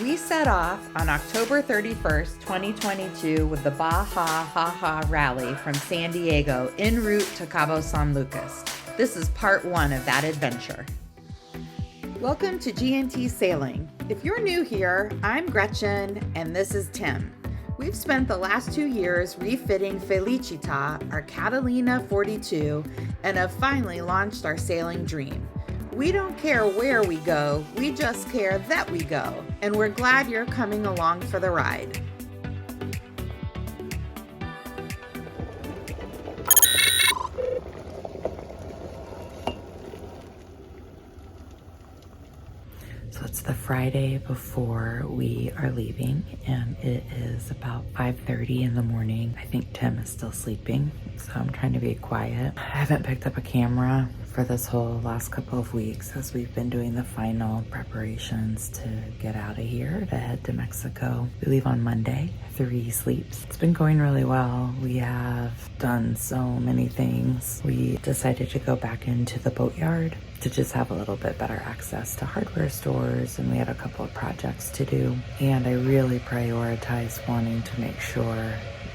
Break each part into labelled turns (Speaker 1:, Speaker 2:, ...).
Speaker 1: We set off on October 31st, 2022 with the Baja Haha Rally from San Diego en route to Cabo San Lucas. This is part one of that adventure. Welcome to G&T Sailing. If you're new here, I'm Gretchen and this is Tim. We've spent the last 2 years refitting Felicita, our Catalina 42, and have finally launched our sailing dream. We don't care where we go, we just care that we go, and we're glad you're coming along for the ride. So it's the Friday before we are leaving, and it is about 5:30 in the morning. I think Tim is still sleeping, so I'm trying to be quiet. I haven't picked up a camera for this whole last couple of weeks as we've been doing the final preparations to get out of here to head to Mexico. We leave on Monday, 3 sleeps. It's been going really well. We have done so many things. We decided to go back into the boatyard to just have a little bit better access to hardware stores, and we had a couple of projects to do. And I really prioritized wanting to make sure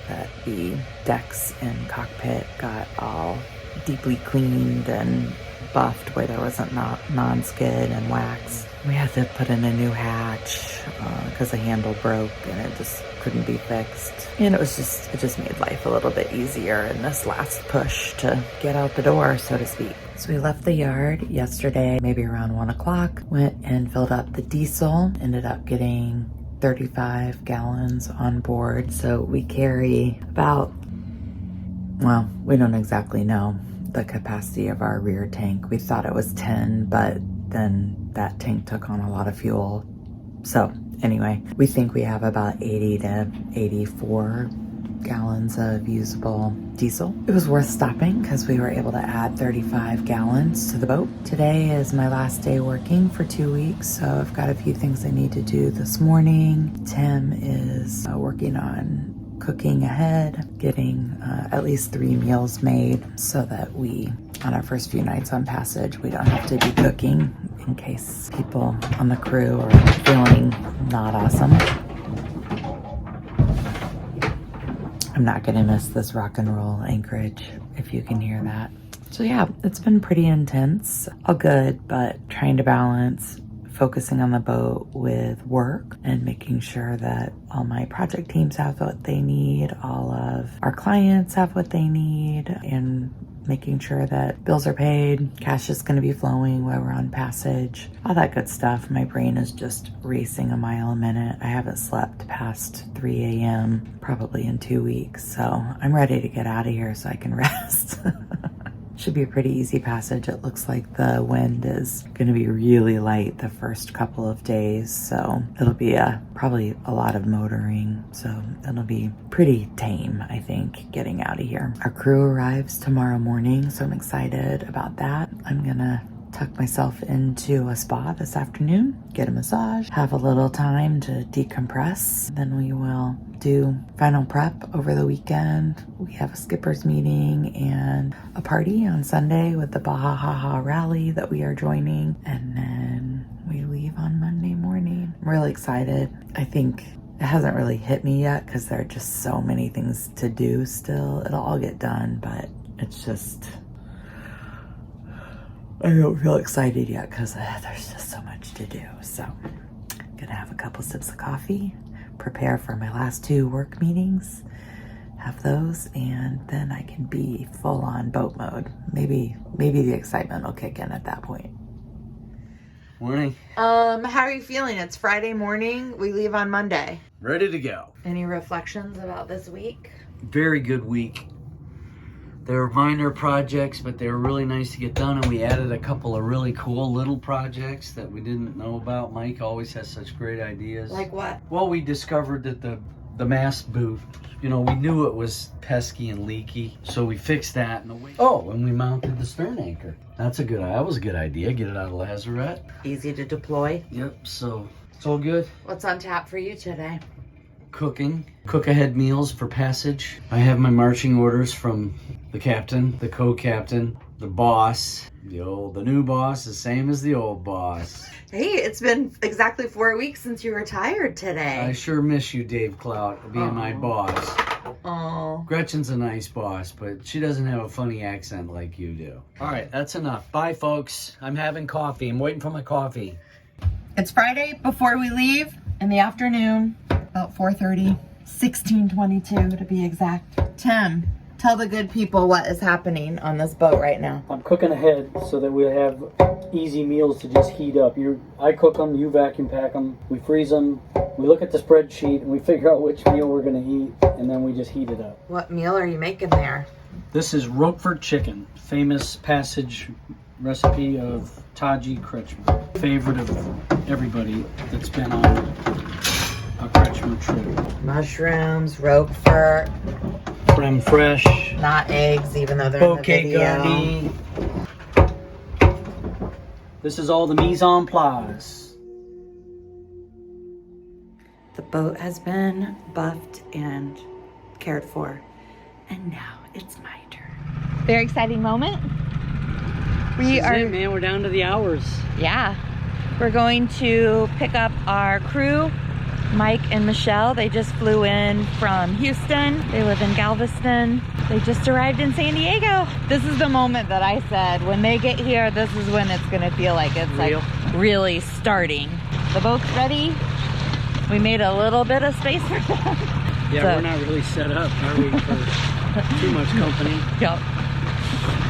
Speaker 1: that the decks and cockpit got all deeply cleaned and buffed where there wasn't non-skid and wax. We had to put in a new hatch because the handle broke and it just couldn't be fixed. And it just made life a little bit easier in this last push to get out the door, so to speak. So we left the yard yesterday, maybe around 1 o'clock, went and filled up the diesel, ended up getting 35 gallons on board. So we carry about, well, we don't exactly know the capacity of our rear tank. We thought it was 10, but then that tank took on a lot of fuel. So anyway, we think we have about 80 to 84 gallons of usable diesel. It was worth stopping because we were able to add 35 gallons to the boat. Today is my last day working for 2 weeks, so I've got a few things I need to do this morning. Tim is working on cooking ahead, getting at least 3 meals made so that we, on our first few nights on passage, we don't have to be cooking in case people on the crew are feeling not awesome. I'm not gonna miss this rock and roll anchorage, if you can hear that. So yeah, it's been pretty intense, all good, but trying to balance focusing on the boat with work and making sure that all my project teams have what they need, all of our clients have what they need, and making sure that bills are paid, cash is going to be flowing while we're on passage, all that good stuff. My brain is just racing a mile a minute. I haven't slept past 3 a.m. probably in 2 weeks, so I'm ready to get out of here so I can rest. Should be a pretty easy passage. It looks like the wind is going to be really light the first couple of days, so it'll be probably a lot of motoring, so it'll be pretty tame, I think, getting out of here. Our crew arrives tomorrow morning, so I'm excited about that. I'm gonna tuck myself into a spa this afternoon, get a massage, have a little time to decompress. Then we will do final prep over the weekend. We have a skipper's meeting and a party on Sunday with the Baja Haha Rally that we are joining, and then we leave on Monday morning. I'm really excited. I think it hasn't really hit me yet because there are just so many things to do still. It'll all get done, but it's just, I don't feel excited yet because there's just so much to do. So I'm gonna have a couple sips of coffee, prepare for my last 2 work meetings, have those, and then I can be full on boat mode. Maybe the excitement will kick in at that point.
Speaker 2: Morning.
Speaker 1: How are you feeling? It's Friday morning. We leave on Monday.
Speaker 2: Ready to go.
Speaker 1: Any reflections about this week?
Speaker 2: Very good week. They were minor projects, but they were really nice to get done, and we added a couple of really cool little projects that we didn't know about. Mike always has such great ideas.
Speaker 1: Like what?
Speaker 2: Well, we discovered that the mast boot, we knew it was pesky and leaky, so we fixed that. And we mounted the stern anchor. That was a good idea. Get it out of Lazarette.
Speaker 1: Easy to deploy.
Speaker 2: Yep, so it's all good.
Speaker 1: What's on tap for you today?
Speaker 2: Cooking. Cook ahead meals for passage. I have my marching orders from the captain, the co-captain, the boss. The new boss, the same as the old boss.
Speaker 1: Hey, it's been exactly 4 weeks since you retired today.
Speaker 2: I sure miss you, Dave Clout, being my boss.
Speaker 1: Oh.
Speaker 2: Gretchen's a nice boss, but she doesn't have a funny accent like you do. All right, that's enough. Bye, folks. I'm having coffee. I'm waiting for my coffee.
Speaker 1: It's Friday before we leave in the afternoon, about 4:30, 16:22 to be exact. Tim, tell the good people what is happening on this boat right now.
Speaker 3: I'm cooking ahead so that we have easy meals to just heat up. I cook them, you vacuum pack them, we freeze them, we look at the spreadsheet and we figure out which meal we're going to eat, and then we just heat it up.
Speaker 1: What meal are you making there?
Speaker 3: This is Roquefort chicken, famous passage recipe of Taji Kretschmer, favorite of everybody that's been on a Kretschmer trip.
Speaker 1: Mushrooms, Roquefort,
Speaker 3: Creme fraiche,
Speaker 1: not eggs, even though they're
Speaker 3: bouquet
Speaker 1: in the video.
Speaker 3: garni. This is all the mise en place.
Speaker 1: The boat has been buffed and cared for, and now it's my turn. Very exciting moment. We
Speaker 3: This is it, man. We're down to the hours.
Speaker 1: Yeah, we're going to pick up our crew, Mike and Michelle. They just flew in from Houston. They live in Galveston. They just arrived in San Diego. This is the moment that I said, when they get here, this is when it's gonna feel like it's like really starting. The boat's ready. We made a little bit of space for them.
Speaker 3: Yeah, so, we're not really set up, are we, for too much company?
Speaker 1: Yep.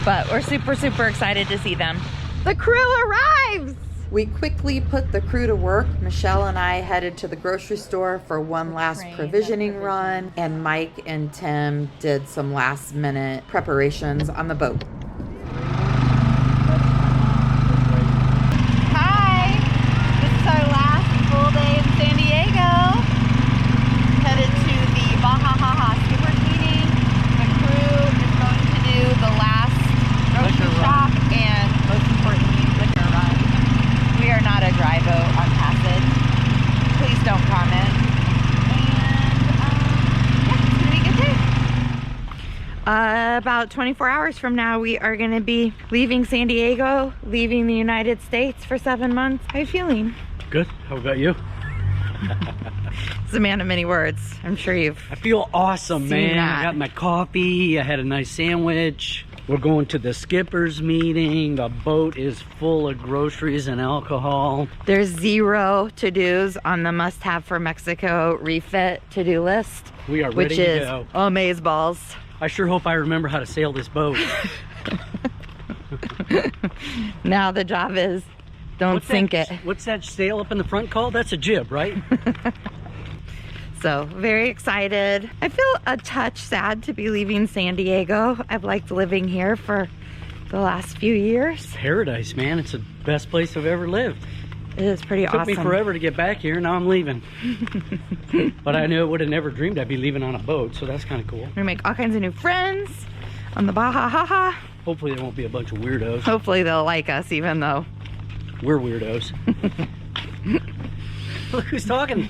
Speaker 1: But we're super, super excited to see them. The crew arrives! We quickly put the crew to work. Michelle and I headed to the grocery store for one last provisioning run, and Mike and Tim did some last minute preparations on the boat. Hi! This is our last full day in San Diego. Headed to the Baja Haha Cruisers meeting. The crew is going to do the last grocery shop and, most importantly, liquor run. We are not a dry boat on passage. Please don't comment. And yeah, it's gonna be a good day. About 24 hours from now, we are gonna be leaving San Diego, leaving the United States for 7 months. How are you feeling?
Speaker 3: Good. How about you?
Speaker 1: It's a man of many words. I'm sure you've
Speaker 3: I feel awesome, man.
Speaker 1: that.
Speaker 3: I got my coffee. I had a nice sandwich. We're going to the skipper's meeting. The boat is full of groceries and alcohol.
Speaker 1: There's 0 to-dos on the must-have for Mexico refit to-do list.
Speaker 3: We are ready to go.
Speaker 1: Which is amazeballs.
Speaker 3: I sure hope I remember how to sail this boat.
Speaker 1: Now the job is, don't sink it.
Speaker 3: What's that sail up in the front called? That's a jib, right?
Speaker 1: So very excited. I feel a touch sad to be leaving San Diego. I've liked living here for the last few years.
Speaker 3: Paradise, man. It's the best place I've ever lived.
Speaker 1: It is pretty awesome.
Speaker 3: Took me forever to get back here. Now I'm leaving. But I would have never dreamed I'd be leaving on a boat, so that's kind of cool.
Speaker 1: We make all kinds of new friends on the Baja Haha.
Speaker 3: Hopefully there won't be a bunch of weirdos.
Speaker 1: Hopefully they'll like us, even though
Speaker 3: we're weirdos. Look who's talking.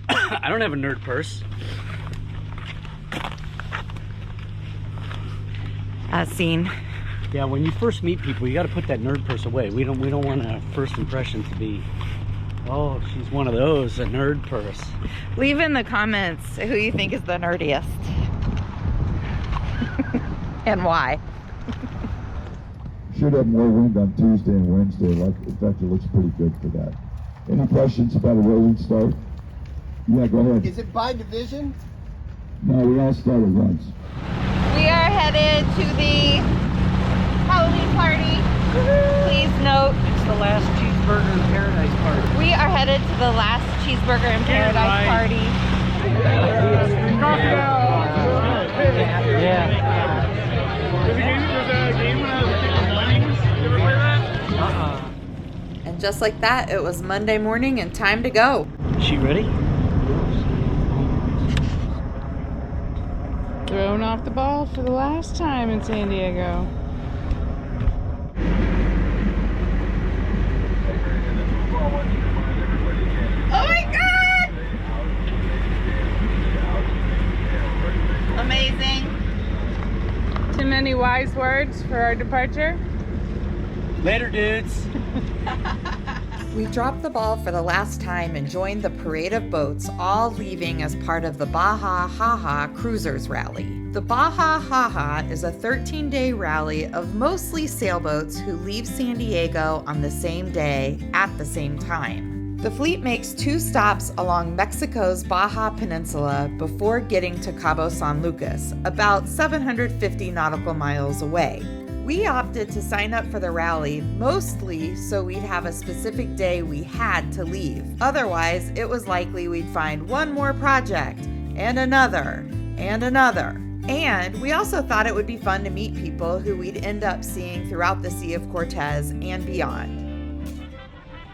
Speaker 3: I don't have a nerd purse.
Speaker 1: as seen.
Speaker 3: Yeah, when you first meet people, you got to put that nerd purse away. We don't want a first impression to be, oh, she's one of those, a nerd purse.
Speaker 1: Leave in the comments who you think is the nerdiest and why.
Speaker 4: Should have more wind on Tuesday and Wednesday. In fact, it looks pretty good for that. Any questions about a rolling start? Yeah, go ahead.
Speaker 5: Is it by division?
Speaker 4: No, we all start at once.
Speaker 1: We are headed to the Halloween party. Please note,
Speaker 3: It's the last cheeseburger in paradise party.
Speaker 1: we are headed to the last cheeseburger in paradise party.
Speaker 3: Yeah.
Speaker 1: And just like that, it was Monday morning and time to go.
Speaker 3: Is she ready?
Speaker 6: Throwing off the ball for the last time in San Diego.
Speaker 1: Oh my God! Amazing.
Speaker 6: wise words for our departure?
Speaker 3: Later, dudes.
Speaker 1: We dropped the ball for the last time and joined the parade of boats, all leaving as part of the Baja Haha Cruisers Rally. The Baja Haha is a 13-day rally of mostly sailboats who leave San Diego on the same day at the same time. The fleet makes 2 stops along Mexico's Baja Peninsula before getting to Cabo San Lucas, about 750 nautical miles away. We opted to sign up for the rally mostly so we'd have a specific day we had to leave. Otherwise, it was likely we'd find one more project, and another, and another. And we also thought it would be fun to meet people who we'd end up seeing throughout the Sea of Cortez and beyond.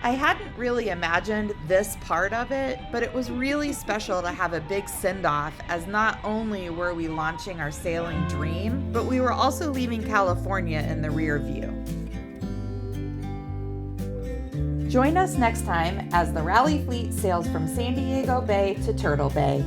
Speaker 1: I hadn't really imagined this part of it, but it was really special to have a big send-off, as not only were we launching our sailing dream, but we were also leaving California in the rear view. Join us next time as the rally fleet sails from San Diego Bay to Turtle Bay.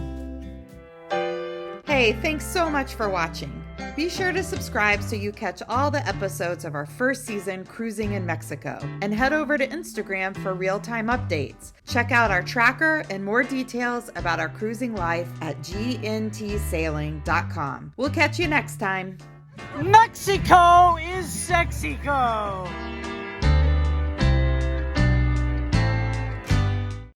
Speaker 1: Hey, thanks so much for watching. Be sure to subscribe so you catch all the episodes of our first season cruising in Mexico, and head over to Instagram for real-time updates. Check out our tracker and more details about our cruising life at gntsailing.com. We'll catch you next time.
Speaker 3: Mexico is Sexico.